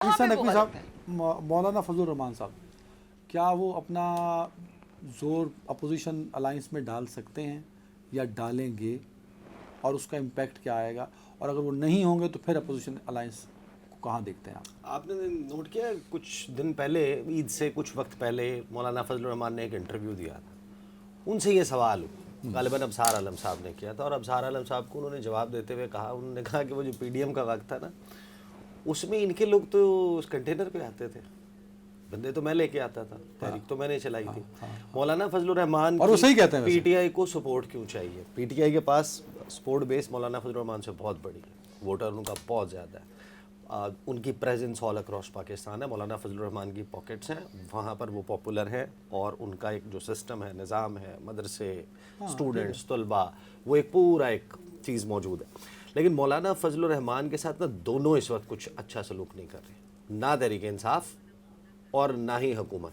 نقوی صاحب, مولانا فضل الرحمان صاحب, کیا وہ اپنا زور اپوزیشن الائنس میں ڈال سکتے ہیں یا ڈالیں گے, اور اس کا امپیکٹ کیا آئے گا, اور اگر وہ نہیں ہوں گے تو پھر اپوزیشن الائنس کو کہاں دیکھتے ہیں آپ؟ آپ نے نوٹ کیا کچھ دن پہلے, عید سے کچھ وقت پہلے, مولانا فضل الرحمان نے ایک انٹرویو دیا تھا, ان سے یہ سوال غالباً ابصار عالم صاحب نے کیا تھا, اور ابصار عالم صاحب کو انہوں نے جواب دیتے ہوئے کہا, انہوں نے کہا کہ وہ جو پی ڈی ایم کا وقت تھا نا, اس میں ان کے لوگ تو اس کنٹینر پہ آتے تھے, بندے تو میں لے کے آتا تھا, تحریک تو میں نے چلائی تھی. مولانا فضل الرحمان اور وہ صحیح کہتے ہیں, پی ٹی آئی کو سپورٹ کیوں چاہیے؟ پی ٹی آئی کے پاس سپورٹ بیس مولانا فضل الرحمان سے بہت بڑی ہے, ووٹر ان کا بہت زیادہ ہے, ان کی پریزنس آل اکراس پاکستان ہے. مولانا فضل الرحمان کی پاکٹس ہیں, وہاں پر وہ پاپولر ہیں, اور ان کا ایک جو سسٹم ہے, نظام ہے, مدرسے, اسٹوڈنٹس, طلباء, وہ ایک پورا ایک چیز موجود ہے. لیکن مولانا فضل الرحمان کے ساتھ نا دونوں اس وقت کچھ اچھا سلوک نہیں کر رہے, نہ تحریک انصاف اور نہ ہی حکومت.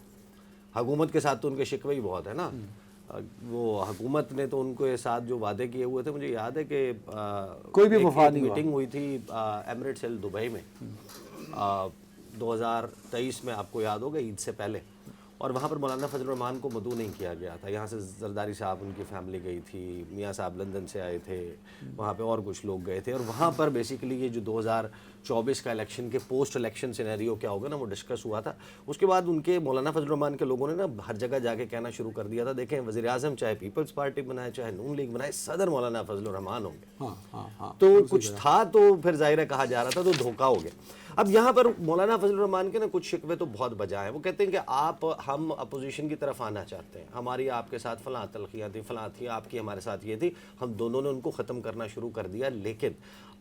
حکومت کے ساتھ تو ان کے شکوے ہی بہت ہے نا. وہ حکومت نے تو ان کے ساتھ جو وعدے کیے ہوئے تھے, مجھے یاد ہے کہ کوئی بھی وفا نہیں ہوا. میٹنگ ہوئی تھی ایمریٹس ہل دبئی میں 2023 میں, آپ کو یاد ہوگا, عید سے پہلے, اور وہاں پر مولانا فضل الرحمان کو مدعو نہیں کیا گیا تھا. یہاں سے زرداری صاحب, ان کی فیملی گئی تھی, میاں صاحب لندن سے آئے تھے, وہاں پہ اور کچھ لوگ گئے تھے, اور وہاں پر بیسیکلی یہ جو 2024 کا الیکشن کے پوسٹ الیکشن سینیریو کیا ہوگا نا, وہ ڈسکس ہوا تھا. اس کے بعد ان کے مولانا فضل الرحمان کے لوگوں نے نا ہر جگہ جا کے کہنا شروع کر دیا تھا, دیکھیں وزیر اعظم چاہے پیپلز پارٹی بنائے, چاہے نون لیگ بنائے, صدر مولانا فضل الرحمان ہوں گے. تو کچھ تھا, تو پھر ظاہر ہے کہا جا رہا تھا, تو دھوکہ ہو گیا. اب یہاں پر مولانا فضل الرحمان کے نا کچھ شکوے تو بہت بجا ہیں. وہ کہتے ہیں کہ ہم اپوزیشن کی طرف آنا چاہتے ہیں, ہماری آپ کے ساتھ فلاں تلخیاں تھیں, فلاں تھی, آپ کی ہمارے ساتھ یہ تھی, ہم دونوں نے ان کو ختم کرنا شروع کر دیا, لیکن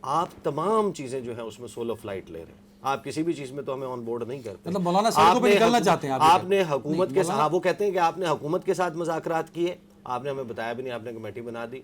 آپ تمام چیزیں جو ہیں اس میں سولو فلائٹ لے رہے ہیں, آپ کسی بھی چیز میں تو ہمیں آن بورڈ نہیں کرتے. مطلب مولانا سڑکوں پہ نکلنا چاہتے ہیں آپ نے حکومت کے ساتھ, وہ کہتے ہیں کہ آپ نے حکومت کے ساتھ مذاکرات کیے, آپ نے ہمیں بتایا بھی نہیں, آپ نے کمیٹی بنا دی,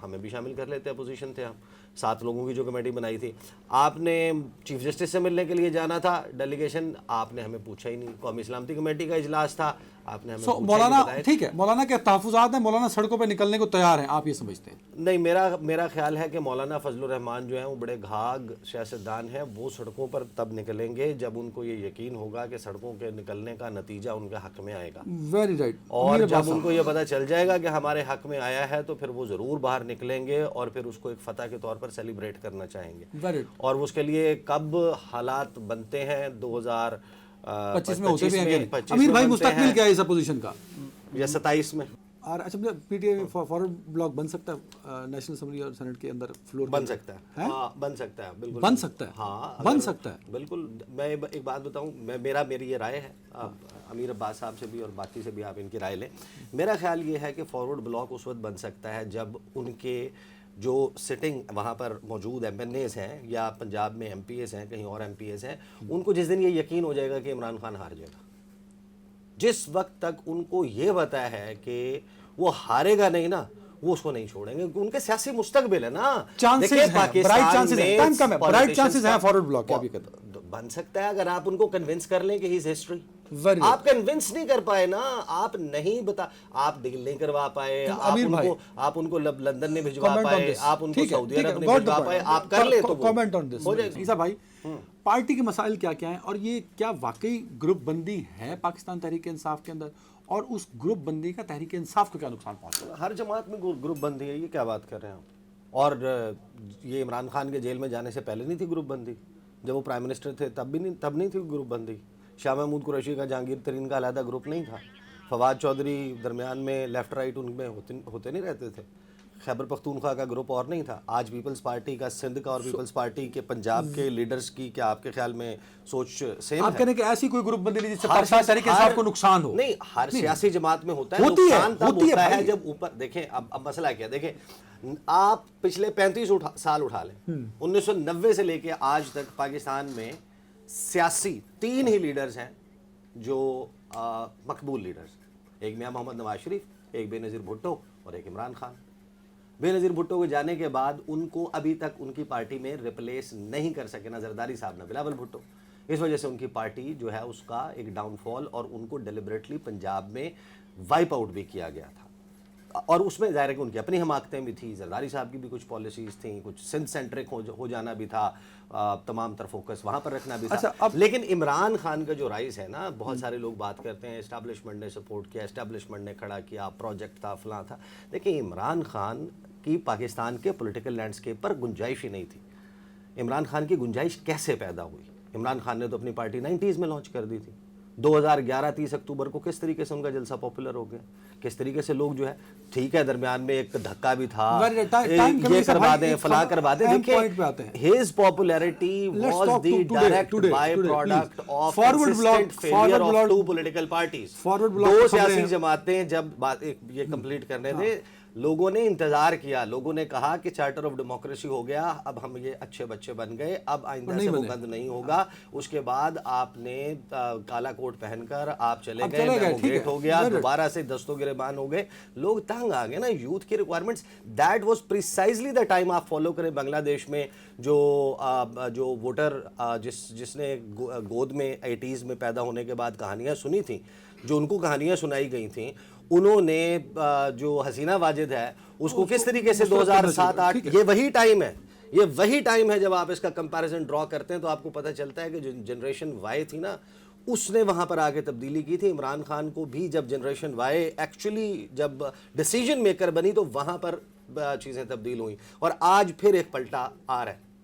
ہمیں بھی شامل کر لیتے, اپوزیشن تھے ہم, 7 لوگوں کی جو کمیٹی بنائی تھی. آپ نے چیف جسٹس سے ملنے کے لیے جانا تھا ڈیلیگیشن, آپ نے ہمیں پوچھا ہی نہیں. قومی سلامتی کمیٹی کا اجلاس تھا, آپ نے ہمیں پوچھا مولانا, ٹھیک ہے, مولانا کے تحفظات ہیں, مولانا سڑکوں پہ نکلنے کو تیار ہیں, آپ یہ سمجھتے ہیں؟ نہیں, میرا خیال ہے کہ مولانا فضل الرحمان جو ہیں وہ بڑے گھاگ سیاستدان ہیں. وہ سڑکوں پر تب نکلیں گے جب ان کو یہ یقین ہوگا کہ سڑکوں کے نکلنے کا نتیجہ ان کے حق میں آئے گا. Very right. اور جب ان کو یہ پتہ چل جائے گا کہ ہمارے حق میں آیا ہے, تو پھر وہ ضرور باہر نکلیں گے, اور پھر اس کو ایک فتح کے طور پر سیلیبریٹ کرنا چاہیں گے. اور اس کے لیے کب حالات بنتے ہیں, 2025 میں ہوتے بھی ہیں. امیر بھائی, مستقبل کیا ہے اس اپوزیشن کا, یا 27 میں؟ اور اچھا, P T I forward block بن سکتا ہے نیشنل اسمبلی اور سینٹ کے اندر فلور؟ بن سکتا ہے, ہاں بن سکتا ہے, بالکل بن سکتا ہے, ہاں بن سکتا ہے, بالکل. میں ایک بات بتاؤں, میری یہ رائے ہے, امیر عباس صاحب سے بھی اور باقی سے بھی آپ ان کی رائے لیں. میرا خیال یہ ہے کہ فارورڈ بلاک اس وقت بن سکتا ہے جب ان کے جو سٹنگ وہاں پر موجود ایم این ایز ہیں, یا پنجاب میں ایم پی ایز ہیں, کہیں اور ایم پی ایز ہیں, ان کو جس دن یہ یقین ہو جائے گا کہ عمران خان ہار جائے گا. جس وقت تک ان کو یہ پتا ہے کہ وہ ہارے گا نہیں نا, وہ اس کو نہیں چھوڑیں گے. ان کے سیاسی مستقبل ہے نا, برائٹ چانسز ہیں فارورڈ بلاک کے. ابھی بن سکتا ہے اگر آپ ان کو کنونس کر لیں کہ ہی از ہسٹری. آپ کنونس نہیں کر پائے نا, آپ نہیں آپ ڈیل نہیں کروا پائے, آپ ان کو لندن نہیں بھجوا پائے, آپ ان کو سعودی عرب نہیں بھجوا پائے, آپ کر لیں تو کامنٹ آن دس. عیسیٰ بھائی, پارٹی کے مسائل کیا کیا ہیں, اور یہ کیا واقعی گروپ بندی ہے پاکستان تحریک انصاف کے اندر, اور اس گروپ بندی کا تحریک انصاف کو کیا نقصان پہنچا؟ ہر جماعت میں گروپ بندی ہے, یہ کیا بات کر رہے ہیں آپ؟ اور یہ عمران خان کے جیل میں جانے سے پہلے نہیں تھی گروپ بندی, جب وہ پرائم منسٹر تھے تب نہیں تھی گروپ بندی. شاہ محمود قریشی کا, جہانگیر ترین کا علیحدہ گروپ نہیں تھا. فواد چودھری درمیان میں لیفٹ رائٹ ان میں ہوتے نہیں رہتے تھے. خیبر پختونخوا کا گروپ اور نہیں تھا. آج پیپلز پارٹی کا سندھ کا اور پیپلز پارٹی کے پنجاب کے لیڈرز کی کیا آپ کے خیال میں سوچ سیم ہے؟ آپ کہنے کہ ایسی کوئی گروپ بندی نہیں جس سے پاکستان تحریک انصاف کو نقصان ہو؟ نہیں, ہر سیاسی جماعت میں ہوتا ہے. نقصان تب ہوتا ہے جب اوپر دیکھیں. اب مسئلہ کیا, دیکھیں آپ پچھلے 35 سال اٹھا لیں, 1990 سے لے کے آج تک پاکستان میں سیاسی 3 ہی لیڈرز ہیں جو مقبول لیڈرز. ایک میاں محمد نواز شریف, ایک بے نظیر بھٹو, اور ایک عمران خان. بے نظیر بھٹو کے جانے کے بعد ان کو ابھی تک ان کی پارٹی میں ریپلیس نہیں کر سکے نہ زرداری صاحب نہ بلاول بھٹو. اس وجہ سے ان کی پارٹی جو ہے اس کا ایک ڈاؤن فال, اور ان کو ڈیلیبریٹلی پنجاب میں وائپ آؤٹ بھی کیا گیا تھا. اور اس میں ظاہر ہے کہ ان کی اپنی حماقتیں بھی تھیں, زرداری صاحب کی بھی کچھ پالیسیز تھیں, کچھ سندھ سینٹرک ہو جانا بھی تھا, تمام تر فوکس وہاں پر رکھنا بھی تھا. لیکن عمران خان کا جو رائز ہے نا, بہت سارے لوگ بات کرتے ہیں اسٹیبلشمنٹ نے سپورٹ کیا, اسٹیبلشمنٹ نے کھڑا کیا, پروجیکٹ تھا, فلاں تھا. دیکھیں عمران خان کی پاکستان کے پولیٹیکل لینڈسکیپ پر گنجائش ہی نہیں تھی. عمران خان کی گنجائش کیسے پیدا ہوئی؟ عمران خان نے تو اپنی پارٹی 90s میں لانچ کر دی تھی. 2011 30 اکتوبر کو کس طریقے سے ان کا جلسہ پاپولر ہو گیا, کس طریقے سے لوگ جو ہے, ٹھیک ہے درمیان میں ایک دھکا بھی تھا, یہ کروا دیں فلاں کروا دیں. دیکھیں his popularity was the direct byproduct of consistent failure of two political parties. دو سیاسی جماعتیں جب یہ کمپلیٹ کرنے دیں, لوگوں نے انتظار کیا, لوگوں نے کہا کہ چارٹر آف ڈیموکریسی ہو گیا, اب ہم یہ اچھے بچے بن گئے, اب آئندہ سے وہ بند نہیں ہوگا. اس کے بعد آپ نے کالا کوٹ پہن کر آپ چلے گئے, گیٹ ہو گیا, دوبارہ سے دستوں گریبان ہو گئے, لوگ تنگ آ گئے نا یوتھ کی requirements. That was precisely the time. آپ فالو کریں بنگلہ دیش میں جو ووٹر جس نے گود میں 80s میں پیدا ہونے کے بعد کہانیاں سنی تھیں, جو ان کو کہانیاں سنائی گئی تھیں, انہوں نے جو حسینہ واجد ہے اس کو کس طریقے سے 2007-8, یہ وہی ٹائم ہے جب آپ اس کا کمپیریزن ڈرا کرتے ہیں تو آپ کو پتہ چلتا ہے کہ جو جنریشن وائی تھی نا, اس نے وہاں پر آگے تبدیلی کی تھی. عمران خان کو بھی جب جنریشن وائی ایکچولی جب ڈیسیجن میکر بنی تو وہاں پر چیزیں تبدیل ہوئیں, اور آج پھر ایک پلٹا آ رہا ہے.